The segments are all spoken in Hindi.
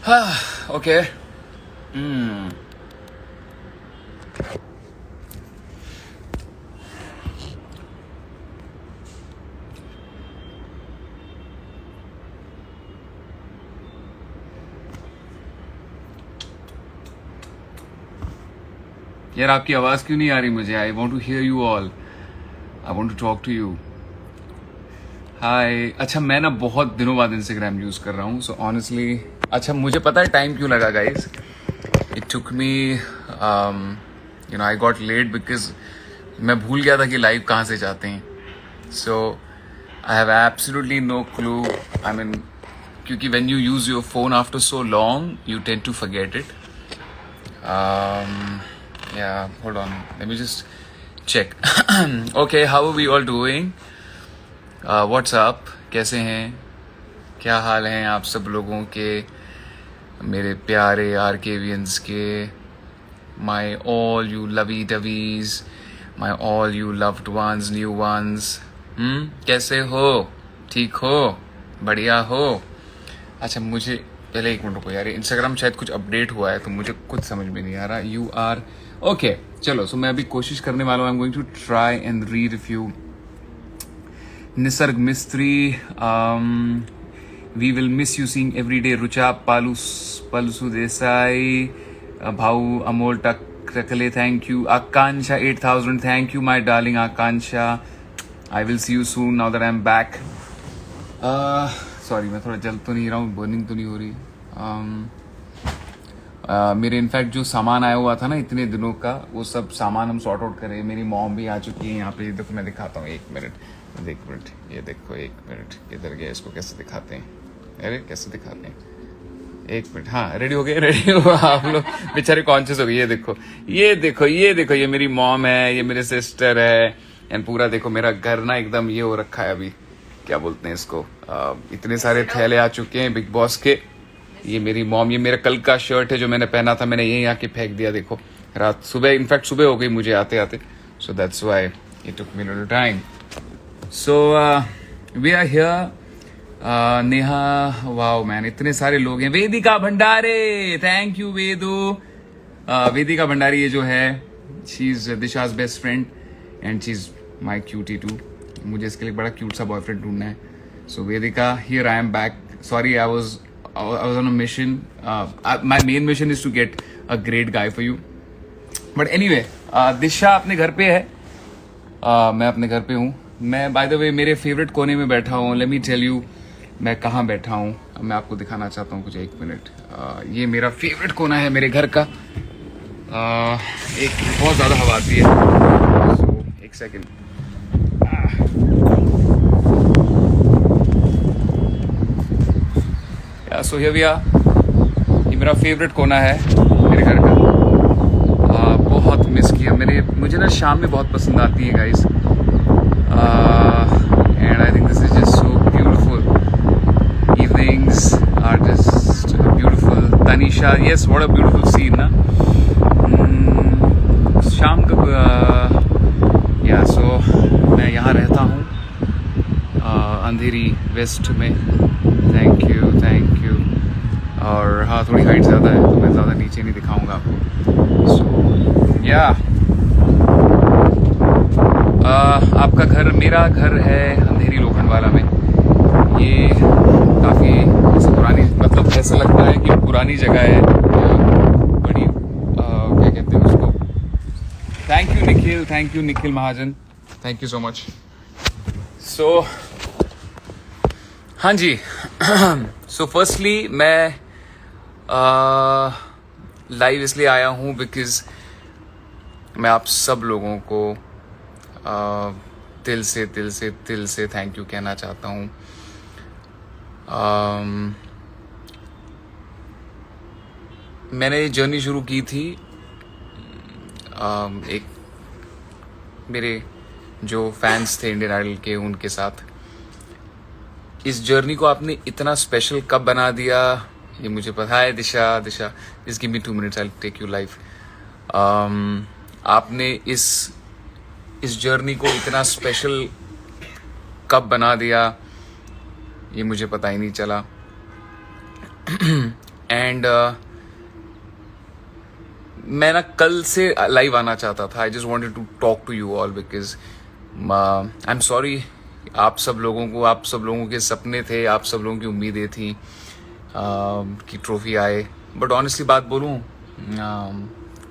ओके. Hmm. यार आपकी आवाज क्यों नहीं आ रही मुझे? I want to hear you all. I want to talk to you. Hi. अच्छा, मैं ना बहुत दिनों बाद इंस्टाग्राम यूज कर रहा हूँ. सो ऑनेस्टली, अच्छा मुझे पता है टाइम क्यों लगा guys. It took me, I got late because मैं भूल गया था कि लाइव कहाँ से जाते हैं. So I have absolutely no clue. I mean, क्योंकि when you use your phone after so long you tend to forget it. Yeah, hold on. Let me just check. Okay, how are we all doing? What's up? कैसे हैं? क्या हाल हैं आप सब लोगों के, मेरे प्यारे आरकेवियंस के, my all you lovey dovey's, my all you loved ones, new ones. कैसे हो? ठीक हो? बढ़िया हो? अच्छा, मुझे पहले एक मिनट रुको यार, इंस्टाग्राम शायद कुछ अपडेट हुआ है तो मुझे कुछ समझ में नहीं आ रहा. You are okay. चलो, सो मैं अभी कोशिश करने वाला हूँ. I am going to try and read if you. Nisarg Mistry, we will miss you seeing every day. Rucha Palsu Desai, Bhau Amol Takle, thank you. Akanksha 8000, thank you my darling Akanksha. I will see you soon now that I am back. Sorry, मैं थोड़ा जल तो नहीं रहा हूँ, बर्निंग तो नहीं हो रही. मेरे इनफैक्ट जो सामान आया हुआ था ना इतने दिनों का, वो सब सामान हम सॉर्ट आउट करें. मेरी मॉम भी आ चुकी है यहाँ पे. देखो मैं दिखाता हूँ, एक मिनट, एक मिनट, ये देखो, एक मिनट, इधर गया. इसको कैसे दिखाते हैं? अरे कैसे दिखाते हैं? एक मिनट. हाँ, रेडी हो गए, रेडी हो आप लोग. बेचारे कॉन्शियस हो गए. ये देखो, ये देखो, ये देखो, ये मेरी मॉम है, ये मेरे सिस्टर है. एंड पूरा देखो मेरा घर ना एकदम ये हो रखा है. अभी क्या बोलते हैं इसको, इतने सारे थैले आ चुके हैं बिग बॉस के. ये मेरी मॉम, ये मेरा कल का शर्ट है जो मैंने पहना था, मैंने यहीं आके फेंक दिया. देखो रात, सुबह, इनफैक्ट सुबह हो गई मुझे आते आते. So that's why it took me little time. So we are here. Neha, wow man, इतने सारे लोग हैं. Vedika Bhandare, thank you Vedu. वेदिका भंडारी ये जो है, she is Disha's best friend and she is my cutie too. मुझे इसके लिए बड़ा क्यूट सा बॉयफ्रेंड ढूंढना है. So Vedika, here I am back. Sorry, I was on a mission. My main mission is to get a great guy for you. But anyway, दिशा अपने घर पे है. मैं अपने घर पे हूँ. मैं बाय द वे मेरे फेवरेट कोने में बैठा हूँ. लेट मी टेल यू मैं कहाँ बैठा हूँ. मैं आपको दिखाना चाहता हूँ कुछ. एक मिनट. ये मेरा फेवरेट कोना है मेरे घर का. एक बहुत ज़्यादा हवा आती है. So, एक second. So here we are. ये मेरा फेवरेट कोना है मेरे घर का. बहुत मिस किया. मुझे ना शाम में बहुत पसंद आती है guys. And I think this is just so beautiful. Evenings are just beautiful. Tanisha, yes, what a beautiful scene ना. शाम का या सो मैं यहाँ रहता हूँ अंधेरी वेस्ट में. Thank you, thank you. और हाँ, थोड़ी हाइट ज़्यादा है तो मैं ज़्यादा नीचे नहीं दिखाऊंगा आपको. सो या आपका घर, मेरा घर है अंधेरी लोखंडवाला में. ये काफ़ी ऐसा पुरानी, मतलब ऐसा लगता है कि पुरानी जगह है. बड़ी क्या कहते हैं उसको. Thank you Nikhil Mahajan, thank you so much. So हाँ जी. सो फर्स्टली मैं लाइव इसलिए आया हूँ बिकॉज मैं आप सब लोगों को दिल से थैंक यू कहना चाहता हूँ. मैंने ये जर्नी शुरू की थी एक मेरे जो फैंस थे इंडियन आइडल के, उनके साथ. इस जर्नी को आपने इतना स्पेशल कब बना दिया ये मुझे पता है. Disha, just give me 2 minutes, I will take you live. आपने इस जर्नी को इतना स्पेशल कब बना दिया ये मुझे पता ही नहीं चला. एंड मैं ना कल से लाइव आना चाहता था. I just wanted to talk to you all because I am sorry. आप सब लोगों के सपने थे, आप सब लोगों की उम्मीदें थी कि ट्रॉफी आए. बट ऑनेस्टली बात बोलूं,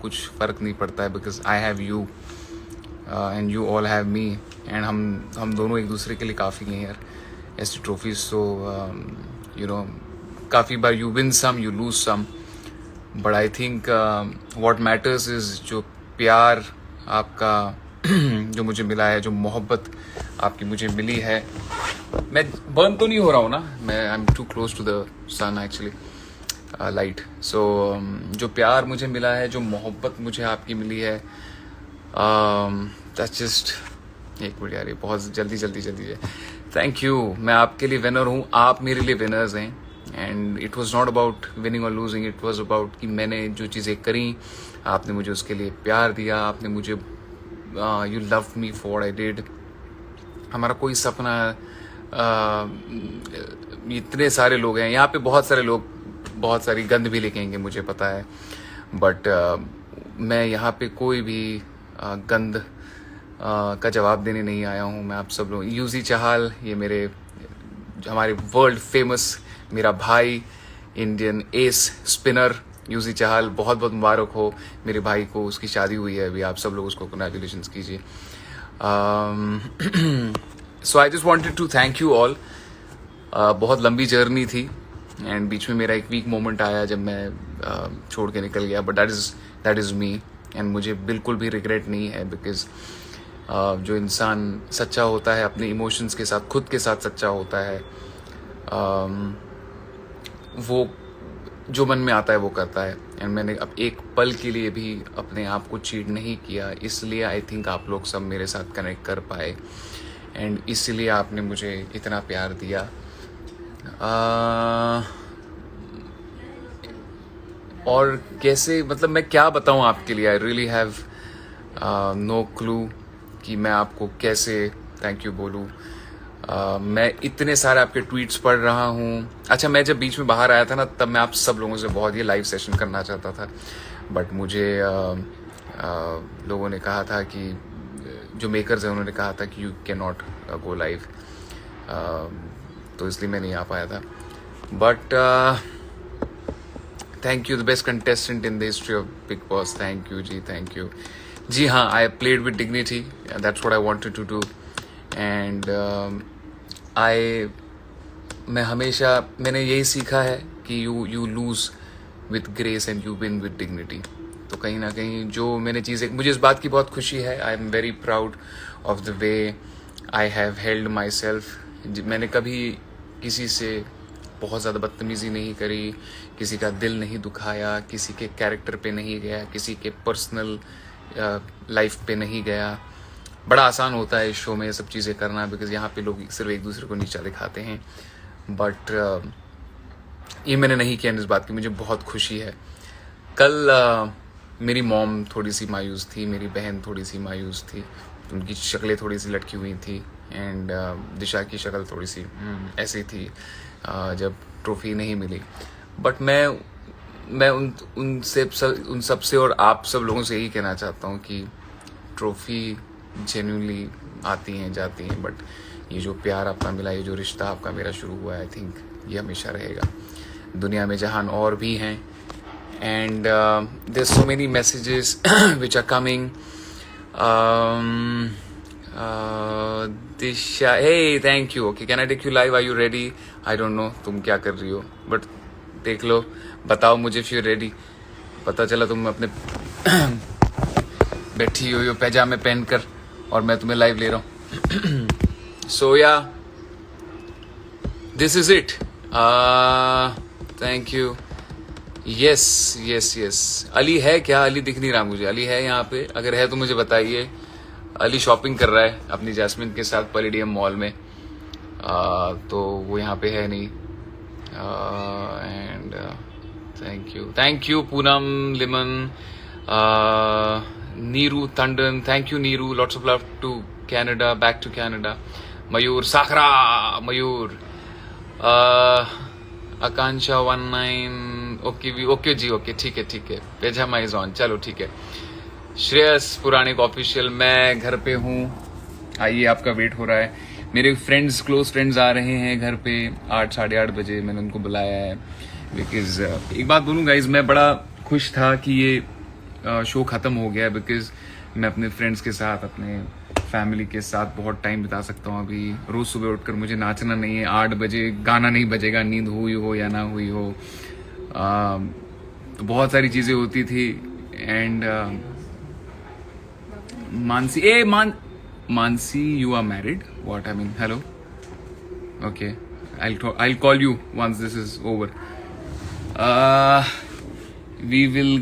कुछ फ़र्क नहीं पड़ता है because I have you and you all have me. And हम दोनों एक दूसरे के लिए काफ़ी हैं यार, ऐसी ट्रॉफीज. सो यू नो, काफ़ी बार you win some, you lose some, but I think what matters is जो प्यार आपका जो मुझे मिला है, जो मोहब्बत आपकी मुझे मिली है. मैं बर्न तो नहीं हो रहा हूँ ना, मैं I am too close to the sun actually, light. So जो प्यार मुझे मिला है, जो मोहब्बत मुझे आपकी मिली है, दैट्स जस्ट, एक मिनट यार, ये बहुत जल्दी. Thank you. मैं आपके लिए विनर हूँ, आप मेरे लिए विनर्स हैं. And it was not about winning और लूजिंग, इट वॉज अबाउट कि मैंने जो चीज़ें करी, आपने मुझे उसके लिए प्यार दिया, आपने मुझे you love me for I did. हमारा कोई सपना, इतने सारे लोग हैं यहाँ पे, बहुत सारे लोग बहुत सारी गंद भी लेके आएंगे मुझे पता है, बट मैं यहाँ पे कोई भी गंद का जवाब देने नहीं आया हूँ. मैं आप सब लोग, यूजी चाहल, ये हमारे वर्ल्ड फेमस मेरा भाई, इंडियन एस स्पिनर यूजी चाहल, बहुत बहुत मुबारक हो मेरे भाई को, उसकी शादी हुई है अभी. आप सब लोग उसको कंग्रेचुलेशंस कीजिए. So I just wanted to thank you all. बहुत लंबी जर्नी थी एंड बीच में मेरा एक वीक मोमेंट आया जब मैं छोड़ के निकल गया, but that is me. And मुझे बिल्कुल भी रिग्रेट नहीं है बिकॉज जो इंसान सच्चा होता है अपने इमोशंस के साथ, खुद के साथ सच्चा होता है, वो जो मन में आता है वो करता है. एंड मैंने अब एक पल के लिए भी अपने आप को चीट नहीं किया, इसलिए आई थिंक आप लोग सब मेरे साथ कनेक्ट कर पाए एंड इसलिए आपने मुझे इतना प्यार दिया. और कैसे, मतलब मैं क्या बताऊं आपके लिए, I really have no clue कि मैं आपको कैसे थैंक यू बोलूं. मैं इतने सारे आपके ट्वीट्स पढ़ रहा हूँ. अच्छा, मैं जब बीच में बाहर आया था ना, तब मैं आप सब लोगों से बहुत ही लाइव सेशन करना चाहता था, बट मुझे लोगों ने कहा था कि, जो मेकर्स हैं उन्होंने कहा था कि you can not go live, तो इसलिए मैं नहीं आ पाया था. But thank you, the best contestant in the history of Bigg Boss. Thank you जी, थैंक यू जी. हाँ, I played with dignity, that's what I wanted to do. And मैं हमेशा, मैंने यही सीखा है कि you lose with grace and you win with dignity. तो कहीं ना कहीं जो मैंने चीज़ें, मुझे इस बात की बहुत खुशी है. I am very proud of the way I have held my self. मैंने कभी किसी से बहुत ज़्यादा बदतमीज़ी नहीं करी, किसी का दिल नहीं दुखाया, किसी के कैरेक्टर पे नहीं गया, किसी के पर्सनल लाइफ पे नहीं गया. बड़ा आसान होता है इस शो में ये सब चीज़ें करना बिकॉज यहाँ पे लोग सिर्फ एक दूसरे को नीचा दिखाते हैं, बट ये मैंने नहीं किया. इस बात की मुझे बहुत खुशी है. कल मेरी मॉम थोड़ी सी मायूस थी, मेरी बहन थोड़ी सी मायूस थी, उनकी शक्लें थोड़ी सी लटकी हुई थी एंड दिशा की शक्ल थोड़ी सी ऐसी थी जब ट्रॉफी नहीं मिली. बट मैं उन सब से और आप सब लोगों से यही कहना चाहता हूँ कि ट्रॉफी जेन्युइनली आती हैं जाती हैं, बट ये जो प्यार आपका मिला, ये जो रिश्ता आपका मेरा शुरू हुआ है, आई थिंक ये हमेशा रहेगा. दुनिया में जहान और भी हैं and there so many messages which are coming. Disha, hey thank you. Okay, can I take you live, are you ready? I don't know तुम क्या कर रही हो, बट देख लो, बताओ मुझे इफ यू रेडी. पता चला तुम अपने बैठी हुई हो पैजामे पहनकर और मैं तुम्हें लाइव ले रहा हूँ. सो या, this is it. Thank you. Yes. Ali है क्या? अली दिख नहीं रहा मुझे. अली है यहाँ पे? अगर है तो मुझे बताइए. अली शॉपिंग कर रहा है अपनी जैस्मिन के साथ पैलेडियम मॉल में, तो वो यहाँ पे है नहीं. And thank you Poonam Liman, Neeru Tandon, thank you Neeru, lots of love to Canada, back to Canada. Mayur Sakhra, Mayur. Akanksha 19, okay जी, ओके, ठीक है, पेजामा इज ऑन, चलो ठीक है। श्रेयस पुराणिक ऑफिशियल, मैं घर पे हूँ, आइए, आपका वेट हो रहा है। मेरे फ्रेंड्स, क्लोज फ्रेंड्स आ रहे हैं घर पे 8 साढ़े 8 बजे, मैंने उनको बुलाया है बिकॉज एक बात बोलूँ गाइज, मैं बड़ा खुश था कि ये शो खत्म हो गया बिकॉज मैं अपने फ्रेंड्स के साथ, अपने फैमिली के साथ बहुत टाइम बिता सकता हूँ। अभी रोज सुबह उठकर मुझे नाचना नहीं है, 8 बजे गाना नहीं बजेगा, नींद हुई हो या ना हुई हो। तो बहुत सारी चीजें होती थी। And Mansi, you are married? What? I mean, hello? Okay. I'll call you once this is over. We will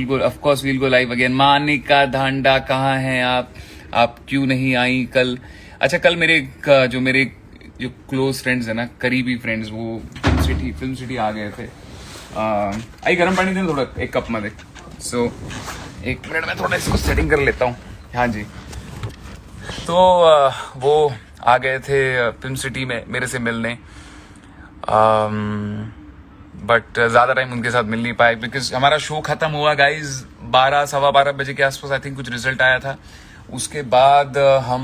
go, of course we'll go live again. Manika Dhanda, कहाँ हैं आप क्यों नहीं आई कल? अच्छा, कल मेरे जो क्लोज फ्रेंड्स है ना, करीबी फ्रेंड्स, वो फिल्म सिटी आ गए थे। आई गर्म पानी देना थोड़ा, एक कप में दे। सो एक मिनट में थोड़ा इसको सेटिंग कर लेता हूँ। हाँ जी, तो वो आ गए थे फिल्म सिटी में मेरे से मिलने, बट ज़्यादा टाइम उनके साथ मिल नहीं पाए बिकॉज हमारा शो ख़त्म हुआ गाइज 12 सवा 12 बजे के आसपास, आई थिंक कुछ रिजल्ट आया था। उसके बाद हम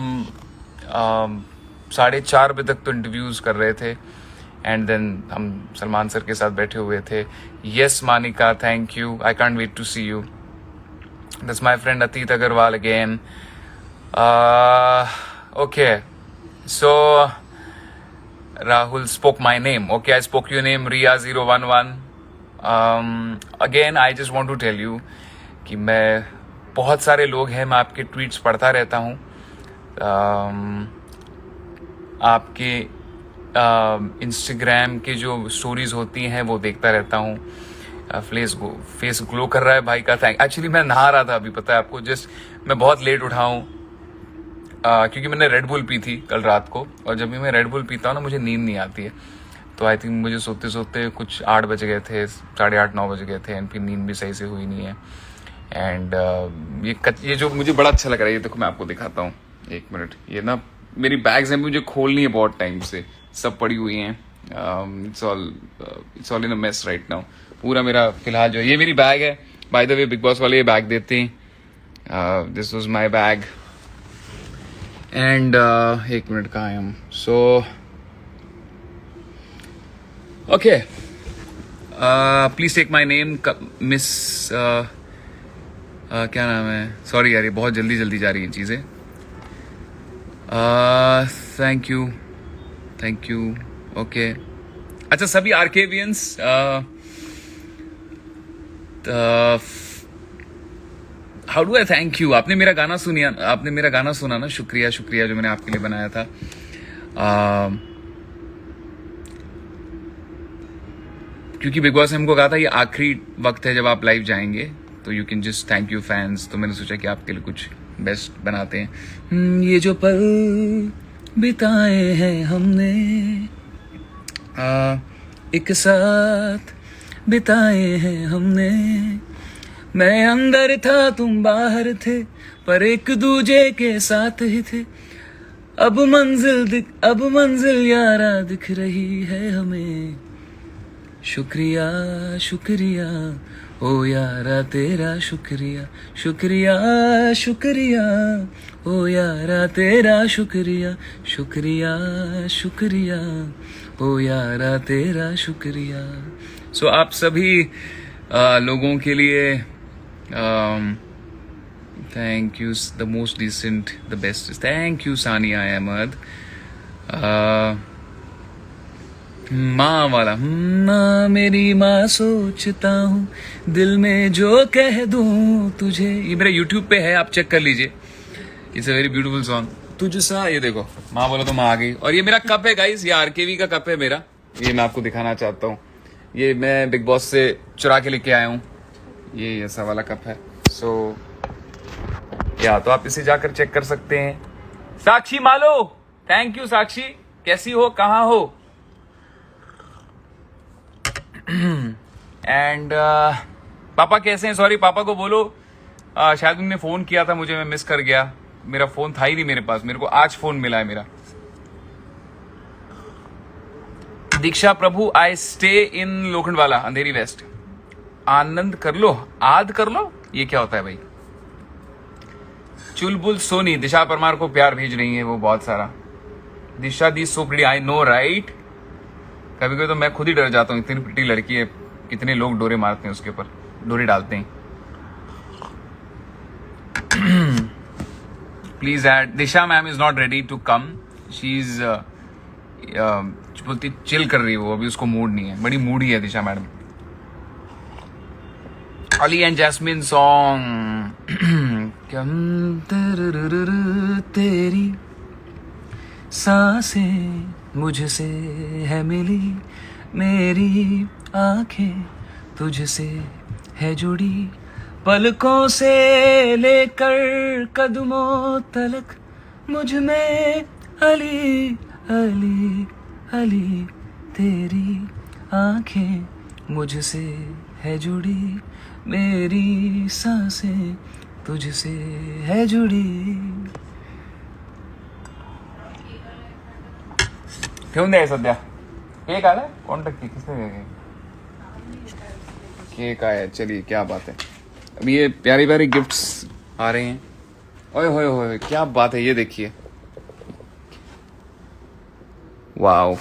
4:30 बजे तक तो इंटरव्यूज़ कर रहे थे एंड देन हम सलमान सर के साथ बैठे हुए थे। Yes Manika, thank you, I can't wait to see you. That's my friend Atit Agarwal again. Okay, so Rahul spoke my name. Okay, I spoke your name, Ria011. Again, I just want to tell you कि मैं, बहुत सारे लोग हैं, मैं आपके ट्वीट्स पढ़ता रहता हूँ, आपके इंस्टाग्राम के जो स्टोरीज होती हैं वो देखता रहता हूँ। फेस ग्लो कर रहा है भाई का, थैंक। एक्चुअली मैं नहा रहा था अभी, पता है आपको, जस्ट मैं बहुत लेट उठा हूँ क्योंकि मैंने रेड बुल पी थी कल रात को, और जब भी मैं रेड बुल पीता हूँ ना, मुझे नींद नहीं आती है। तो आई थिंक मुझे सोते सोते कुछ 8 बज गए थे, 8:30 9 बज गए थे, एंड फिर नींद भी सही से हुई नहीं है। एंड ये जो मुझे बड़ा अच्छा लग रहा है, ये देखो मैं आपको दिखाता हूँ, एक मिनट। ये ना मेरी बैग्स हैं, मुझे खोलनी है बहुत टाइम से, सब पड़ी हुई हैं। It's all in a mess right now. पूरा मेरा फिलहाल जो ये मेरी बैग है, by the way Bigg Boss वाले ये बैग देते हैं। This was my bag and एक मिनट कहाँ है हम। So okay, please take my name miss, क्या नाम है, सॉरी यार, ये बहुत जल्दी जा रही हैं चीज़ें। Thank you okay. अच्छा, सभी आर्केवियंस, how do I thank you? आपने मेरा गाना सुना ना, शुक्रिया जो मैंने आपके लिए बनाया था। क्योंकि बिग बॉस ने हमको कहा था ये आखिरी वक्त है जब आप लाइव जाएंगे, तो you can just thank you fans. तो मैंने सोचा कि आपके लिए कुछ बेस्ट बनाते हैं। ये जो पल बिताए हैं हमने एक साथ बिताए हैं हमने, मैं अंदर था तुम बाहर थे, पर एक दूजे के साथ ही थे। अब मंजिल यारा दिख रही है हमें। शुक्रिया ओ यारा तेरा, शुक्रिया ओ यारा तेरा, शुक्रिया ओ यारा तेरा, शुक्रिया। सो आप सभी लोगों के लिए thank you, the most decent, the best, thank you Sania Ahmed. माँ वाला, माँ मेरी माँ सोचता हूँ, दिल में जो कह दूँ तुझे, ये मेरा यूट्यूब पे है, आप चेक कर लीजिए। It's a very beautiful song. तुझसा, ये देखो, माँ बोला तो माँ आ गई। और ये मेरा कप है गाइस, ये आरकेवी का कप है मेरा, ये मैं आपको दिखाना चाहता हूँ। ये मैं बिग बॉस से चुरा के लेके आया हूँ, ये ऐसा वाला कप है। सो या तो आप इसे जाकर चेक कर सकते हैं। साक्षी मालो, थैंक यू साक्षी, कैसी हो, कहाँ हो? एंड पापा कैसे हैं? सॉरी, पापा को बोलो शायद उन्होंने फोन किया था मुझे, मैं मिस कर गया, मेरा फोन था ही नहीं मेरे पास, मेरे को आज फोन मिला है मेरा। Diksha Prabhu, I stay in Lokhandwala, Andheri west. आनंद कर लो, आद कर लो, ये क्या होता है भाई? चुलबुल सोनी, दिशा परमार को प्यार भेज रही है वो बहुत सारा। दिशा दी so pretty, I know right. कभी कभी तो मैं खुद ही डर जाता हूँ, इतनी प्रिटी लड़की है, कितने लोग डोरे मारते हैं उसके ऊपर, डोरे डालते हैं। Please add, Disha ma'am is not ready to come, she is बोलती चिल कर रही है वो, अभी उसको मूड नहीं है, बड़ी मूडी है Disha madam. Aly and Jasmin song. तेरी सांसें मुझसे है मिली, मेरी आंखें तुझसे है जुड़ी, पलकों से लेकर कदमों तलक मुझ में अली अली अली, तेरी आंखें मुझसे है जुड़ी, मेरी सांसें तुझसे है जुड़ी। ठेवून द्या सध्या केक आलाय, कोण टक्के किसने केक आया? चलिए क्या बात है, अभी ये प्यारी प्यारी गिफ्ट्स आ रहे हैं। ओए होए होए, क्या बात है, ये देखिए, wow,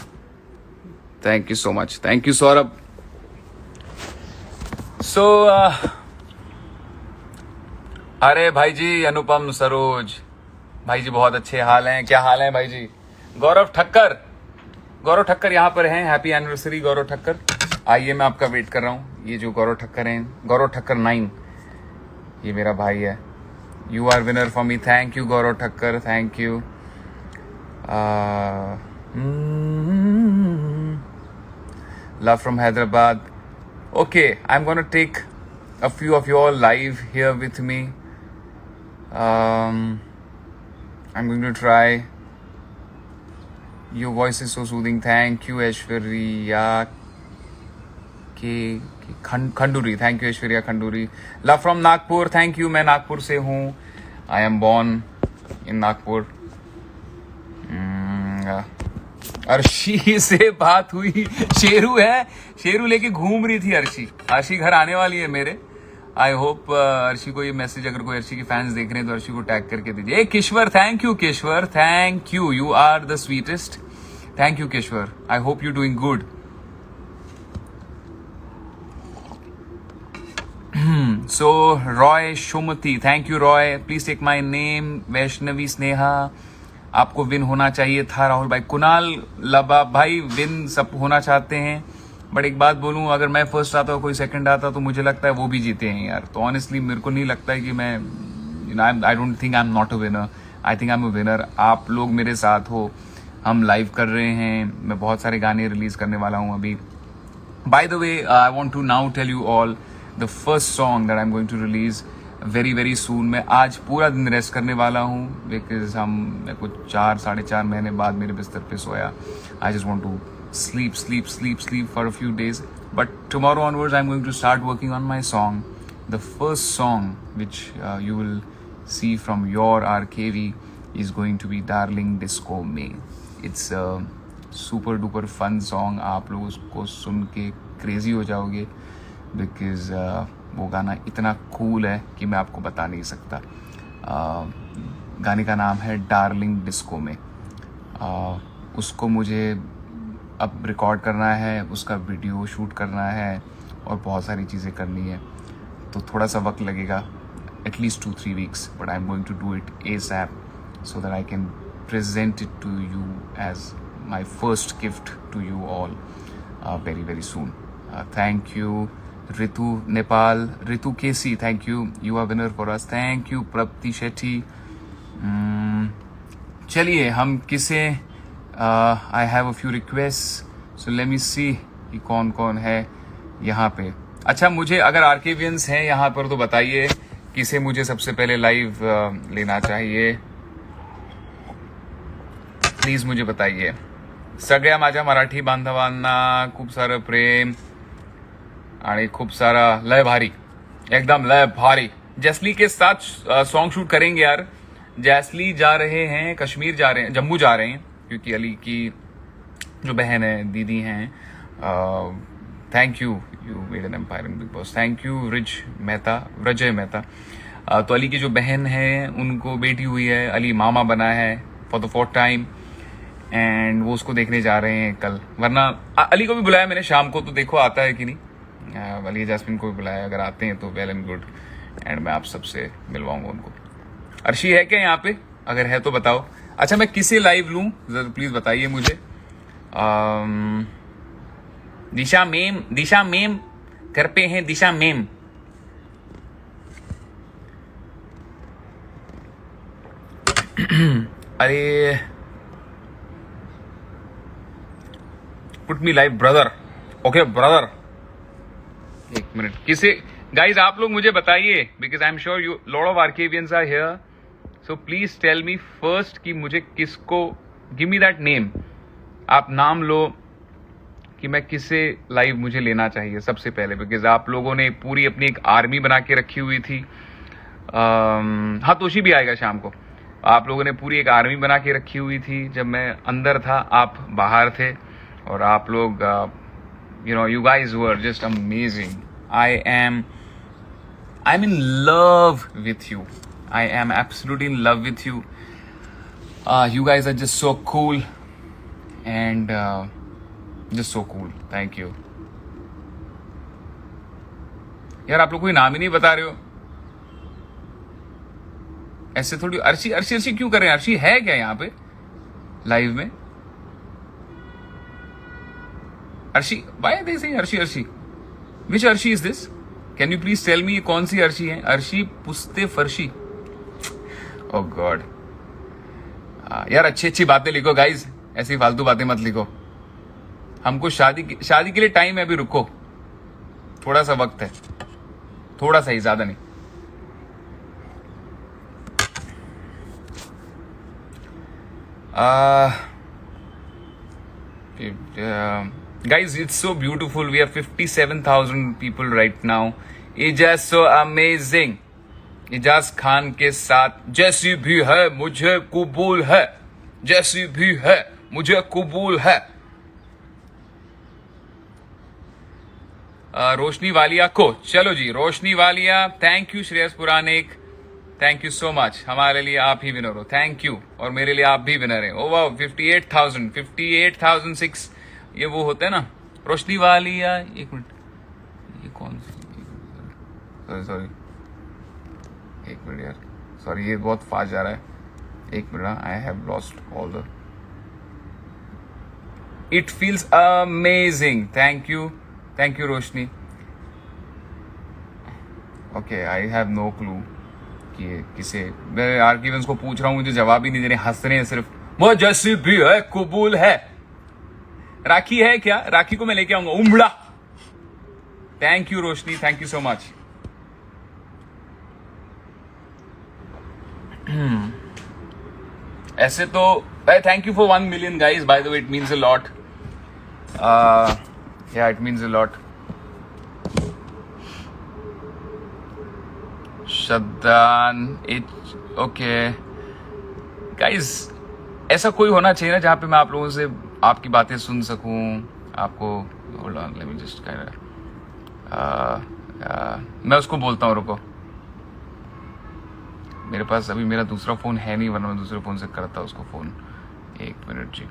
thank you so much, thank you Saurabh. So अरे भाई जी अनुपम सरोज भाई जी बहुत अच्छे हाल हैं, क्या हाल है भाई जी? गौरव ठक्कर यहाँ पर हैं, हैप्पी एनिवर्सरी गौरव ठक्कर। आइए, मैं आपका वेट कर रहा हूँ। ये जो गौरव ठक्कर हैं, गौरव ठक्कर 9, ये मेरा भाई है। You are winner for me, thank you Gaurav Thakkar, thank you. Love from Hyderabad. Okay, I am gonna take a few of you all live here with me. I'm going to try. Your voice is so soothing. Thank you Aishwarya Khanduri. Thank you Aishwarya Khanduri. Love from Nagpur. Thank you. मैं नागपुर से हूँ. I am born in Nagpur. Arshi से बात हुई, शेरू है, शेरू लेके घूम रही थी अर्शी घर आने वाली है मेरे। आई होप अर्शी को ये मैसेज, अगर कोई अर्शी के फैंस देख रहे हैं तो अर्शी को टैग करके दीजिए। Kishwar, thank you Kishwar, thank you, you are the sweetest, thank you Kishwar, I hope you doing good. So Roy Shumati, thank you Roy, please take my name. Vaishnavi Sneha, आपको विन होना चाहिए था राहुल भाई। कुणाल लबाब भाई, विन सब होना चाहते हैं, बट एक बात बोलूं, अगर मैं फर्स्ट आता और कोई सेकंड आता तो मुझे लगता है वो भी जीते हैं यार। तो ऑनेस्टली मेरे को नहीं लगता है कि मैं, I don't think I am not a winner, I think I am a winner. आप लोग मेरे साथ हो, हम लाइव कर रहे हैं, मैं बहुत सारे गाने रिलीज करने वाला हूं अभी। By the way, I want to now tell you all the first song that I am going to release very very soon. मैं आज पूरा दिन रेस्ट करने वाला हूँ, बिकॉज मैं कुछ 4-4.5 महीने बाद मेरे बिस्तर पे सोया। I just want to sleep for a few days, but tomorrow onwards I'm going to start working on my song. The first song which you will see from your RKV is going to be Darling Disco Me. It's a super duper fun song. आप लोग उसको सुन के crazy हो जाओगे, because वो गाना इतना cool है कि मैं आपको बता नहीं सकता। गाने का नाम है Darling Disco Me। उसको मुझे अब रिकॉर्ड करना है, उसका वीडियो शूट करना है और बहुत सारी चीज़ें करनी है, तो थोड़ा सा वक्त लगेगा, at least 2-3 weeks, but I am going to do it ASAP so that I can present it to you as my first gift to you all very very soon. Thank you Ritu Nepal, Ritu KC, thank you, you are winner for us. Thank you Prapti Shetty. चलिए हम किसे, I have a few requests, so let me see कि कौन कौन है यहाँ पे। अच्छा, मुझे अगर आर्केवियंस हैं यहाँ पर तो बताइए किसे मुझे सबसे पहले लाइव लेना चाहिए, प्लीज मुझे बताइए। सगळ्या माझ्या मराठी बांधवांना खूप सारं प्रेम आणि खूप सारा लय भारी, एकदम लय भारी। जैसली के साथ सॉन्ग शूट करेंगे यार। जैसली जा रहे हैं, कश्मीर जा रहे हैं, जम्मू जा रहे हैं, क्योंकि अली की जो बहन है, दीदी हैं, thank you, you made an empire in Bigg Boss. Thank you Vijay Mehta. तो अली की जो बहन है उनको बेटी हुई है, अली मामा बना है for the fourth time, and वो उसको देखने जा रहे हैं कल। वरना अली को भी बुलाया मैंने शाम को, तो देखो आता है कि नहीं। अली जैस्मिन को भी बुलाया, अगर आते हैं तो वेल एंड गुड, एंड मैं आप सबसे मिलवाऊंगा उनको। अर्शी है क्या यहाँ पे? अगर है तो बताओ। अच्छा, मैं किसे लाइव लूं जरा प्लीज बताइए मुझे। दिशा मेम घर पे हैं, दिशा मेम। अरे put me live brother. Okay brother, एक मिनट। किसे गाइज आप लोग मुझे बताइए, because I am sure you lot of आर्केवियंस are here, so please tell me first कि मुझे किसको, गिव मी दैट नेम। आप नाम लो कि मैं किसे लाइव मुझे लेना चाहिए सबसे पहले, बिकॉज आप लोगों ने पूरी अपनी एक आर्मी बना के रखी हुई थी। हाँ, तोशी भी आएगा शाम को। आप लोगों ने पूरी एक आर्मी बना के रखी हुई थी जब मैं अंदर था, आप बाहर थे, और आप लोग you guys were just amazing. I'm in love with you. I am absolutely in love with you. You guys are just so cool and just so cool. Thank you. यार आप लोग कोई नाम ही नहीं बता रहे हो, ऐसे थोड़ी। अर्शी अर्शी अर्शी क्यों कर रहे हैं? अर्शी है क्या यहाँ पे लाइव में? Arshi, why are they saying Arshi Arshi? Which Arshi is this? Can you please tell me कौन सी अर्शी है? अर्शी पुस्ते फर्शी। Oh God. यार अच्छी अच्छी बातें लिखो गाइज, ऐसी फालतू बातें मत लिखो। हमको शादी के लिए टाइम है, अभी रुको, थोड़ा सा वक्त है, थोड़ा सा ही, ज्यादा नहीं। Guys, it's so beautiful. We have 57,000 people right now. It's just so amazing. Ijaz Khan के साथ जैसी भी है मुझे कबूल है, जैसी भी है मुझे कबूल है। रोशनी वालिया को, चलो जी Roshni Walia, thank you. Shreyas Puranik, thank you so much. हमारे लिए आप ही विनर हो, थैंक यू। और मेरे लिए आप भी विनर हैं। ओ वाह, 58,006 ये वो होते हैं ना, रोशनी वालिया। एक मिनट, ये कौन सी? सॉरी एक मिनट यार, सॉरी ये बहुत फास्ट जा रहा है, एक minute. I have lost all the, it feels amazing. Thank you Roshni. Okay, I have no clue कि किसे। मैं आर्किवेंस को पूछ रहा हूँ, मुझे जवाब ही नहीं दे रहे, हंस रहे हैं सिर्फ। वो जैसी भी है कबूल है। राखी है क्या? राखी को मैं लेके आऊंगा, उमड़ा। Thank you Roshni, thank you so much. ऐसे तो thank you for 1 million guys, by the way, it means a lot. Yeah it means a lot. Shadan, it okay guys, ऐसा कोई होना चाहिए ना जहां पे मैं आप लोगों से आपकी बातें सुन सकूं। आपको hold on, let me just मैं उसको बोलता हूँ, रुको। मेरे पास अभी मेरा दूसरा फोन है नहीं, वरना मैं दूसरे फोन से करता उसको फोन। एक मिनट जी।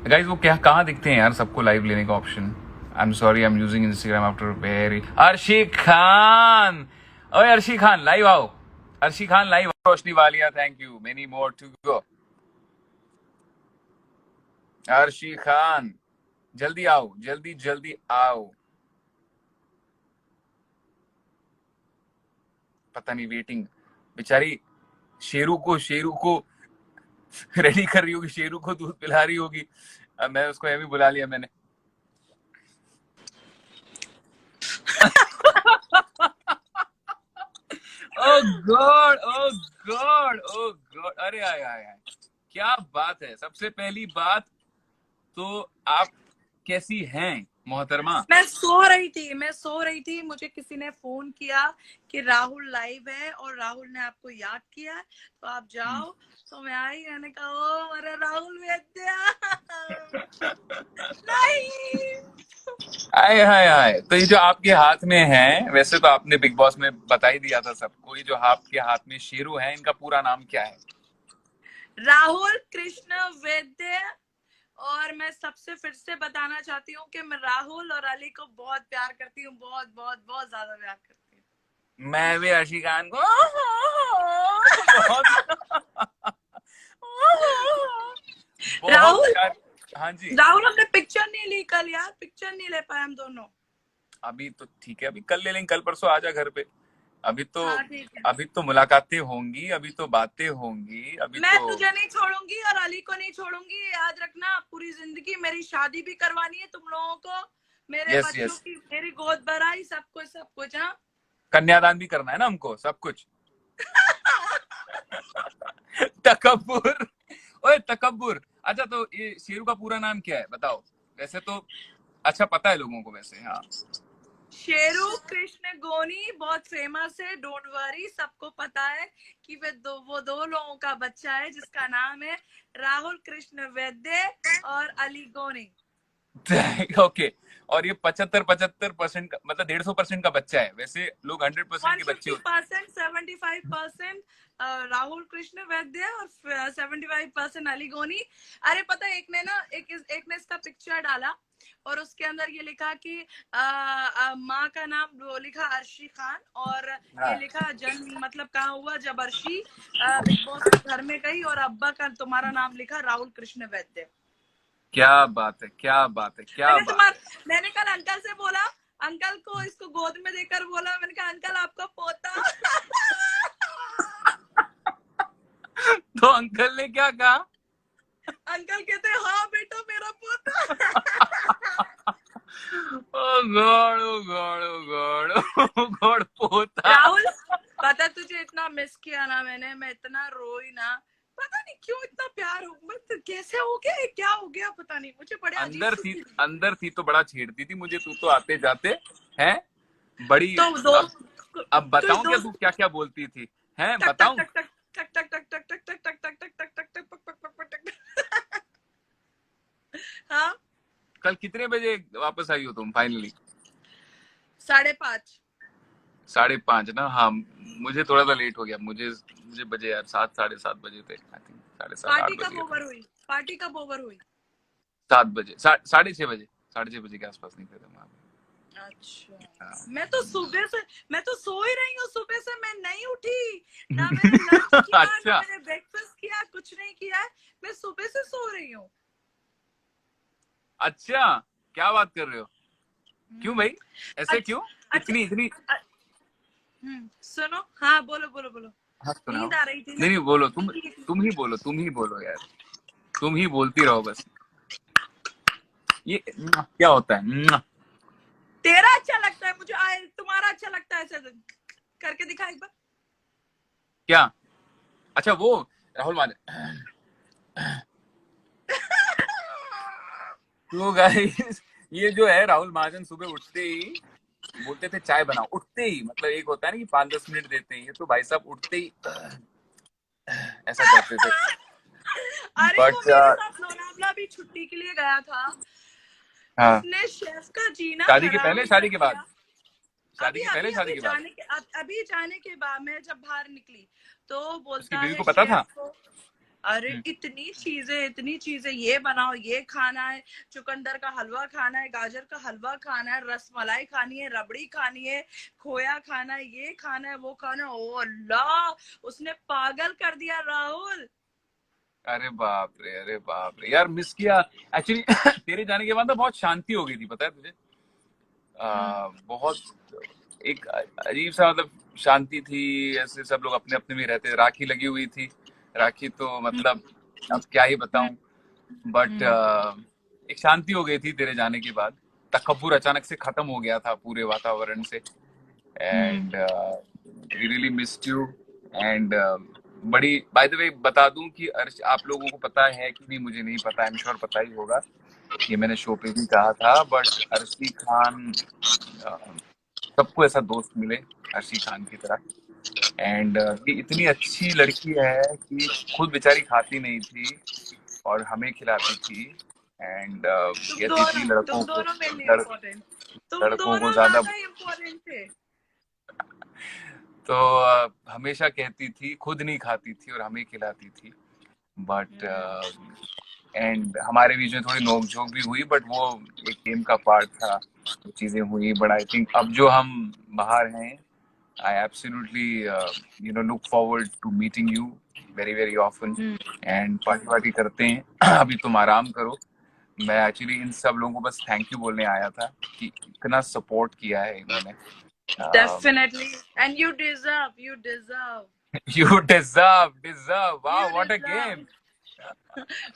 गाइज वो क्या कहाँ दिखते हैं यार सबको लाइव लेने का option? I am sorry, I am using Instagram after very. Arshi Khan, ओए अर्शी खान लाइव आओ, Arshi Khan live. Roshni Walia, thank you, many more to go. Arshi Khan जल्दी आओ, जल्दी जल्दी आओ। पता नहीं, वेटिंग बेचारी शेरू को रेडी कर रही होगी, शेरू को दूध पिला रही होगी। अब मैं उसको भी बुला लिया मैंने। ओह गॉड, ओह गॉड, ओह गॉड, अरे आय आय आय, क्या बात है। सबसे पहली बात तो आप कैसी हैं मोहतरमा। मैं सो रही थी, मुझे किसी ने फोन किया कि राहुल लाइव है और राहुल ने आपको याद किया है, तो आप जाओ। तो मैं आई, मैंने कहा ओ अरे राहुल वैद्या नहीं। आय हाय हाय, तो ये जो आपके हाथ में है, वैसे तो आपने बिग बॉस में बता ही दिया था सबको, ये जो आपके हाथ में शेरू है, इनका पूरा नाम क्या है? राहुल कृष्ण वैद्य। और मैं सबसे फिर से बताना चाहती हूँ कि मैं राहुल और अली को बहुत प्यार करती हूँ, बहुत बहुत बहुत ज्यादा प्यार करती हूँ। मैं भी अर्शी खान को बहुत बहुत राहुल प्यार। हाँ जी। राहुल हमने पिक्चर नहीं ली कल यार, पिक्चर नहीं ले पाए हम दोनों। अभी तो ठीक है, अभी कल ले लेंगे, कल परसों आ जा घर पे। अभी तो हाँ ठीक है। अभी तो मुलाकातें होंगी, अभी तो बातें होंगी, अभी मैं तो। तुझे नहीं छोड़ूंगी और अली को नहीं छोड़ूंगी, याद रखना पूरी जिंदगी। मेरी शादी भी करवानी है तुम लोगों को, मेरे यस बच्चों यस, की, मेरी गोद भराई, सब कुछ सब कुछ। हाँ कन्यादान भी करना है ना हमको, सब कुछ। तकब्बुर। ओए तकब्बुर। अच्छा, तो ये शेरू का पूरा नाम क्या है बताओ? वैसे तो अच्छा पता है लोगों को वैसे, हाँ। शेरू कृष्ण गोनी बहुत फेमस है, डोंट वरी, सबको पता है कि वो दो लोगों का बच्चा है जिसका नाम है राहुल कृष्ण वैद्य और अली गोनी। ओके। और ये 75% का मतलब 150% का बच्चा है, वैसे लोग 100% के बच्चे होते 150%, 75% राहुल कृष्ण वैद्य और 75% अली गोनी। अरे पता है, एक ने इसका पिक्चर डाला और उसके अंदर ये लिखा कि माँ का नाम वो लिखा अर्शी खान, और हैं। ये हाँ। लिखा जन्म मतलब कहाँ हुआ, जब अर्शी बिग बॉस के घर में गई, और अब्बा का तुम्हारा नाम लिखा राहुल कृष्ण वैद्य। क्या बात है, क्या बात है, क्या मैंने बात है। तुम्हारा मैंने कल अंकल से बोला, अंकल को इसको गोद में देकर बोला, मैंने कहा अंकल आपका पोता। तो अंकल ने क्या कहा? अंकल कहते हाँ बेटा मेरा पोता। ओ गॉड, ओ गॉड, ओ गॉड, ओ गॉड, पोता। राहुल, पता तुझे इतना मिस किया ना मैंने, मैं इतना रोई ना, पता नहीं क्यों इतना प्यार हो, मतलब कैसे हो गया, क्या हो गया पता नहीं, मुझे बड़े अजीब अंदर सी थी, फीलिंग। अंदर थी तो बड़ा छेड़ती थी मुझे, तू तो आते जाते हैं बड़ी। तो दो अब अब तो बताऊं दो क्या तू क्या क्या बोलती थी? हैं टक टक बताऊं? टक टक टक टक टक टक टक टक टक टक टक टक टक पक पक पक टक। हाँ कल कितने बजे वापस आई हो तुम फाइनली? 5:30। 5:30 ना, हाँ। मुझे थोड़ा सा लेट हो गया, मुझे मुझे बजे यार 7, 7:30 बजे थे, आई थिंक 7:30, 8 पार्टी बज कब गए थे। ओवर हुई? पार्टी कब ओवर हुई? 7 बजे, 6:30 बजे, 6:30 बजे के आसपास निकले थे वहां पे। अच्छा। हाँ। मैं तो सो ही रही हूँ, सुबह से मैं नहीं उठी, ना मैंने लंच किया, ना अच्छा, मैंने ब्रेकफास्ट किया, कुछ नहीं किया है, मैं सुबह से सो रही हूँ। अच्छा, क्या बात कर रहे हो? क्यों भाई? ऐसे अच्छा क्यों? अच्छा। इतनी इतनी। सुनो, हाँ बोलो बोलो बोलो। हाँ सुनाओ। नींद आ रही थी नहीं ना, नहीं, बोलो तुम। इसलिए। तुम ही बोलो, तुम ही बोलो यार। तुम ही बोलती रहो बस। ये क्या होता है? तेरा अच्छा लगता है मुझे, तुम्हारा अच्छा लगता है ऐसे करके दिखा एक बार। क्या? अच्छा वो राहुल मान। तो गाइस, ये जो है राहुल महाजन सुबह उठते ही बोलते थे चाय बनाओ, उठते ही, मतलब एक होता है ना कि 5-10 मिनट देते हैं, ये तो भाई साहब उठते ही ऐसा करते थे। अरे वो बट मेरे साथ लोनावला भी छुट्टी के लिए गया था, हाँ। उसने शेफ का जीना शादी के हराम पहले, कर शादी के बाद? दिया। शादी के पहले, शादी के बाद? अभी जाने के बाद मैं जब बाहर निकली तो उसकी बोलता बीवी है को पता शेफ था? को, अरे हम्म। इतनी चीजें, ये बनाओ, ये खाना है, चुकंदर का हलवा खाना है, गाजर का हलवा खाना है, रस मलाई खानी है, रबड़ी खानी है, खोया खाना है, ये खाना है, वो खाना है। ओ अल्लाह, उसने पागल कर दिया राहुल। अरे बाप रे, अरे बाप रे, यार मिस किया। एक्चुअली तेरे जाने के बाद ना बहुत शांति हो गई थी, पता है तुझे? हम्म बहुत एक अजीब सा मतलब शांति थी। ऐसे सब लोग अपने अपने में रहते थे, राखी लगी हुई थी। राखी तो मतलब अब क्या ही हम्म बताऊं। बट हम्म एक शांति हो गई थी तेरे जाने के बाद। तकब्बुर अचानक से खत्म हो गया था पूरे वातावरण से। Hmm and we really missed you. And बड़ी बाय द वे बता दूं कि आप लोगों को पता है कि नहीं मुझे नहीं पता, आई एम श्योर पता ही होगा ये मैंने शो पे भी कहा था, बट अर्शी खान, अ, सबको ऐसा दोस्त मिले अर्शी खान की तरह। एंड ये इतनी अच्छी लड़की है कि खुद बेचारी खाती नहीं थी और हमें खिलाती थी। एंड कहती थी तुम लड़कों को, दोनों मेरे लिए लड़, इम्पोर्टेंट, तुम लड़कों को दोनों ज्यादा। ज्यादा इम्पोर्टेंट थे। तो हमेशा कहती थी, खुद नहीं खाती थी और हमें खिलाती थी। बट एंड हमारे बीच में थोड़ी नोक झोंक भी हुई, बट वो एक गेम का पार्ट था, तो चीजें हुई। बट आई थिंक अब जो हम बाहर हैं, I absolutely look forward to meeting you very very often, and party वार्टी करते हैं। अभी तुम आराम करो। मैं एक्चुअली इन सब लोगों को बस थैंक यू बोलने आया था कि इतना सपोर्ट किया है इन्होंने। Definitely, and you deserve, you deserve, You deserve. you Wow, what a deserve. game.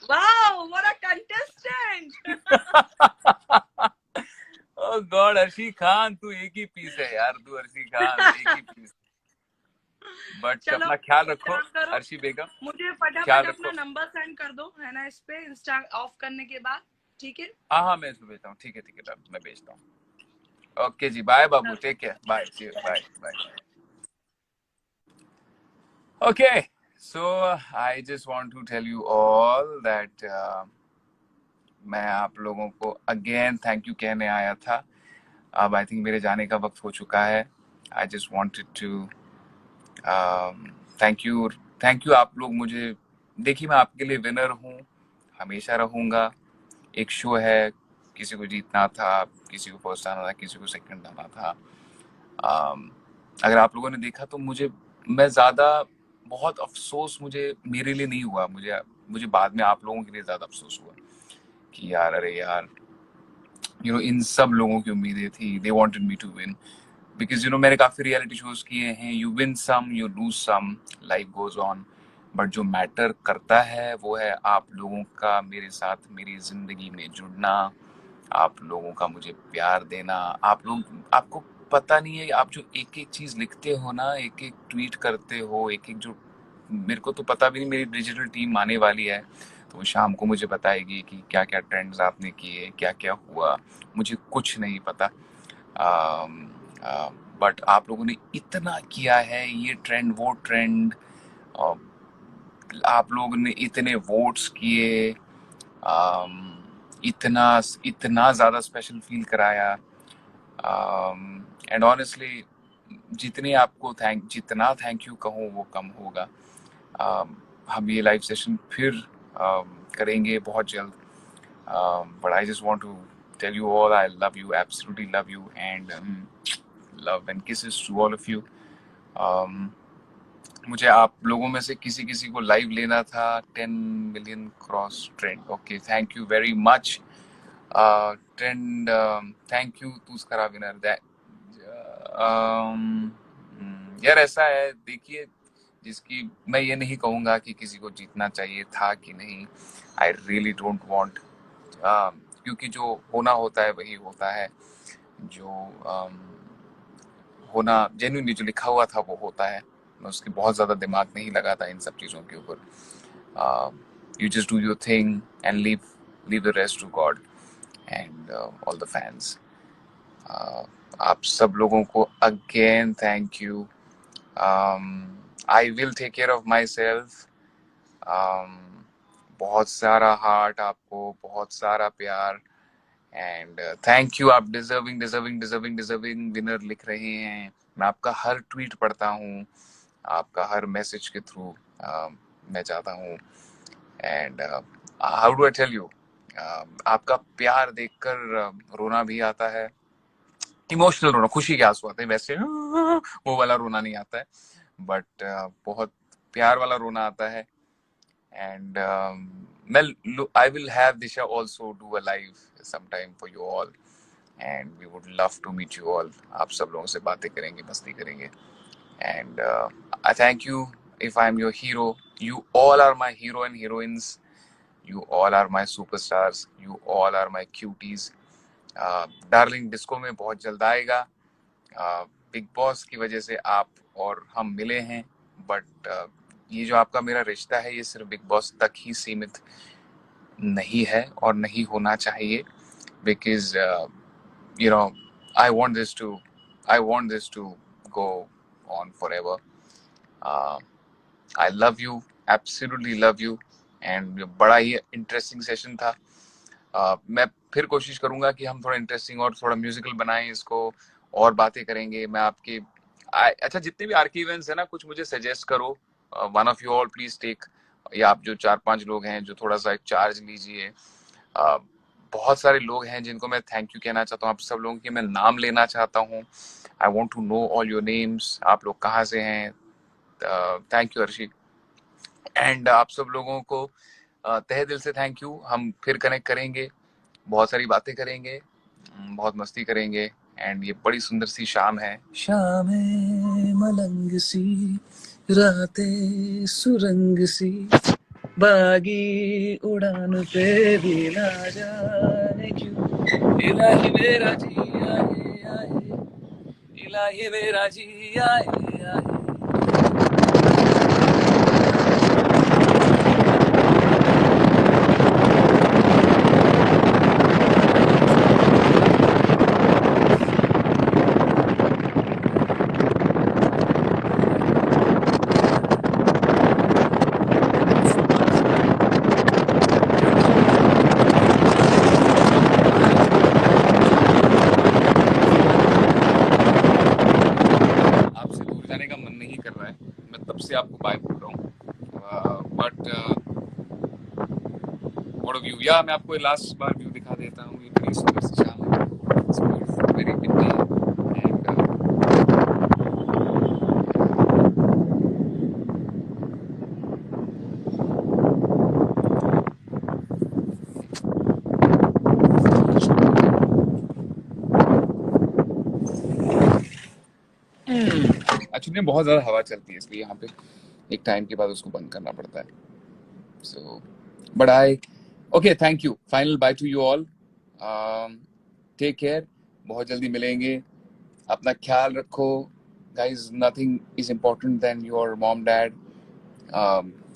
Wow, what a contestant! Oh God, Arshi Khan, तू एक ही पीस है यार, तू अर्शी खान एक ही पीस। बट चलो अपना ख्याल रखो काम करो, अर्शी बेगम, मुझे फटाफट ख्याल अपना रखो। नंबर सेंड कर दो, है ना, इस पे इंस्टा ऑफ करने के बाद, ठीक है? हाँ हाँ, मैं इसको भेजता हूँ, ठीक है डन, मैं भेजता हूँ। ओके जी, बाय बाबू, take care, bye, bye bye. Okay, so I just want to tell you all that मैं आप लोगों को अगेन थैंक यू कहने आया था। अब आई थिंक मेरे जाने का वक्त हो चुका है। I just wanted to thank you, thank you आप लोग मुझे। देखिए, मैं आपके लिए विनर हूँ, हमेशा रहूँगा। एक शो है, किसी को जीतना था, किसी को फर्स्ट आना था, किसी को सेकंड आना था। अगर आप लोगों ने देखा तो मैं ज़्यादा बहुत अफसोस मुझे मेरे लिए नहीं हुआ, मुझे मुझे बाद में आप लोगों के लिए ज़्यादा अफसोस हुआ कि यार, अरे यार, इन सब लोगों की उम्मीदें थी, they wanted me to win. Because मैंने काफ़ी रियलिटी शोज किए हैं, you win some, you lose some, life goes on. But जो मैटर करता है वो है आप लोगों का मेरे साथ मेरी ज़िंदगी में जुड़ना, आप लोगों का मुझे प्यार देना। आपको पता नहीं है, आप जो एक एक चीज़ लिखते हो ना, एक एक ट्वीट करते हो, एक एक जो, मेरे को तो पता भी नहीं, मेरी डिजिटल टीम आने वाली है तो वो शाम को मुझे बताएगी कि क्या क्या ट्रेंड्स आपने किए, क्या क्या हुआ, मुझे कुछ नहीं पता। बट आप लोगों ने इतना किया है, ये ट्रेंड वो ट्रेंड, आप लोगों ने इतने वोट्स किए, इतना इतना ज़्यादा स्पेशल फील कराया। एंड ऑनेस्टली, जितना थैंक यू कहूँ वो कम होगा। हम ये लाइव सेशन फिर करेंगे बहुत जल्द। But I just want to tell you all, I love you, absolutely love you, and love and kisses to all of you. मुझे आप लोगों में से किसी किसी को लाइव लेना था, 10 million cross trend. Okay, thank you very much trend, thank you तूस करा विनर दैट। यार ऐसा है, देखिए, जिसकी मैं ये नहीं कहूँगा कि किसी को जीतना चाहिए था कि नहीं, आई रियली डोंट वांट, क्योंकि जो होना होता है वही होता है, जो होना जेन्युइनली जो लिखा हुआ था वो होता है। मैं उसकी बहुत ज़्यादा दिमाग नहीं लगाता इन सब चीज़ों के ऊपर। You just do your thing and leave the rest to god and all the fans. आप सब लोगों को again thank you. I will take care of myself. बहुत सारा हार्ट आपको, बहुत सारा प्यार, एंड थैंक यू। आप deserving deserving deserving deserving winner लिख रहे हैं। मैं आपका हर ट्वीट पढ़ता हूँ, आपका हर मैसेज के थ्रू मैं जाता हूँ। And how do I tell you, आपका प्यार देखकर रोना भी आता है, इमोशनल रोना, खुशी के आंसू आते हैं, वैसे वो वाला रोना नहीं आता है, बट बहुत प्यार वाला रोना आता है। And I will have Disha also do a live sometime for you all, and we would love to meet you all. आप सब लोगों से बातें करेंगे, मस्ती करेंगे, and I thank you. If I'm your hero, you all are my hero and heroines. You all are my superstars. You all are my cuties. Darling disco में बहुत जल्द आएगा। बिग बॉस की वजह से आप और हम मिले हैं, बट ये जो आपका मेरा रिश्ता है ये सिर्फ बिग बॉस तक ही सीमित नहीं है और नहीं होना चाहिए, because you know I want this to I want this to go on forever. uh, I love you, absolutely love you, and बड़ा ही इंटरेस्टिंग सेशन था. मैं फिर कोशिश करूंगा कि हम थोड़ा इंटरेस्टिंग और थोड़ा म्यूजिकल बनाएं इसको, और बातें करेंगे. मैं आपके अच्छा जितने भी आर्की इवेंट्स है ना, कुछ मुझे सजेस्ट करो. One of you all please take, या आप जो 4-5 लोग हैं जो थोड़ा सा एक चार्ज लीजिए. अ, बहुत सारे लोग हैं जिनको मैं थैंक यू कहना चाहता हूँ. आप सब लोगों के मैं नाम लेना चाहता हूँ. I want to know all your names. आप लोग कहाँ से हैं? Thank you Arshi. एंड आप सब लोगों को तहे दिल से थैंक यू. हम फिर कनेक्ट करेंगे, बहुत सारी बातें करेंगे, बहुत मस्ती करेंगे. एंड ये बड़ी सुंदर सी शाम है. शाम है मलंग सी, रातें सुरंग सी, बागी उड़ान पे भी ना जाने क्यों, इलाही मेरा जी आए आए, इलाही मेरा जी आए आए. आपसे दूर जाने का मन नहीं कर रहा है, मैं तब से आपको बाय बोल रहा हूँ. बट व्हाट व्यू, या मैं आपको लास्ट बार व्यू दिखा देता हूँ. ये बड़ी सुंदर सी शाम है. It's beautiful, very windy. And actually बहुत ज्यादा हवा चलती है, इसलिए यहाँ पे एक टाइम के बाद उसको बंद करना पड़ता है. So but I okay, thank you. Final bye to you all. Take care. बहुत जल्दी मिलेंगे. अपना ख्याल रखो guys. Nothing is important than your mom dad.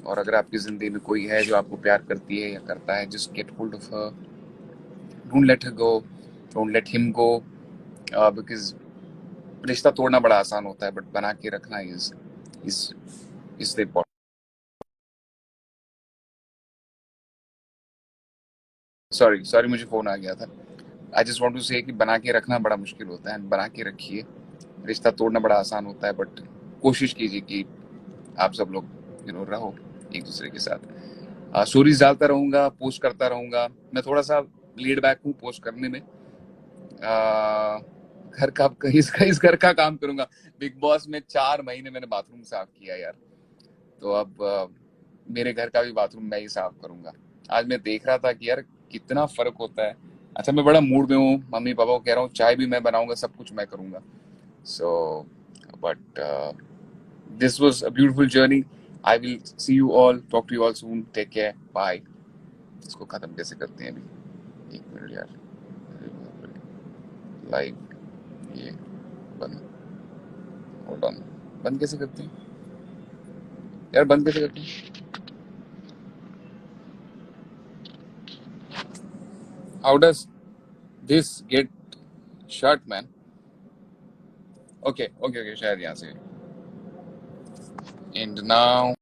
और अगर आपकी जिंदगी में कोई है जो आपको प्यार करती है या करता है, just get hold of her. Don't let her go, don't let him go. Because रिश्ता तोड़ना बड़ा आसान होता है, बट बना के रखना is is the important. Sorry sorry, मुझे फोन आ गया था. आई जस्ट वांट टू से कि बना के रखना बड़ा मुश्किल होता है, बना के रखिए. रिश्ता तोड़ना बड़ा आसान होता है, बट कोशिश कीजिए कि आप सब लोग रहो एक दूसरे के साथ. स्टोरीज डालता रहूंगा, पोस्ट करता रहूंगा. मैं थोड़ा सा लीड बैक हूँ पोस्ट करने में. घर का इस घर का काम करूंगा. बिग बॉस में 4 महीने मैंने बाथरूम साफ किया यार, तो अब मेरे घर का भी बाथरूम मैं ही साफ करूंगा. आज मैं देख रहा था कि यार कितना फर्क होता है. अच्छा मैं बड़ा मूड में हूँ, मम्मी पापा को कह रहा हूँ चाय भी मैं बनाऊंगा, सब कुछ मैं करूंगा. So but this was a beautiful journey. I will see you all, talk to you all soon. Take care, bye. इसको खत्म कैसे करते हैं अभी? 1 मिनट यार. लाइव ये बंद. Hold on. बंद कैसे करते हैं यार? बंद कैसे करते हैं? How does this get shut man? Okay okay okay, शायद यहाँ से. And now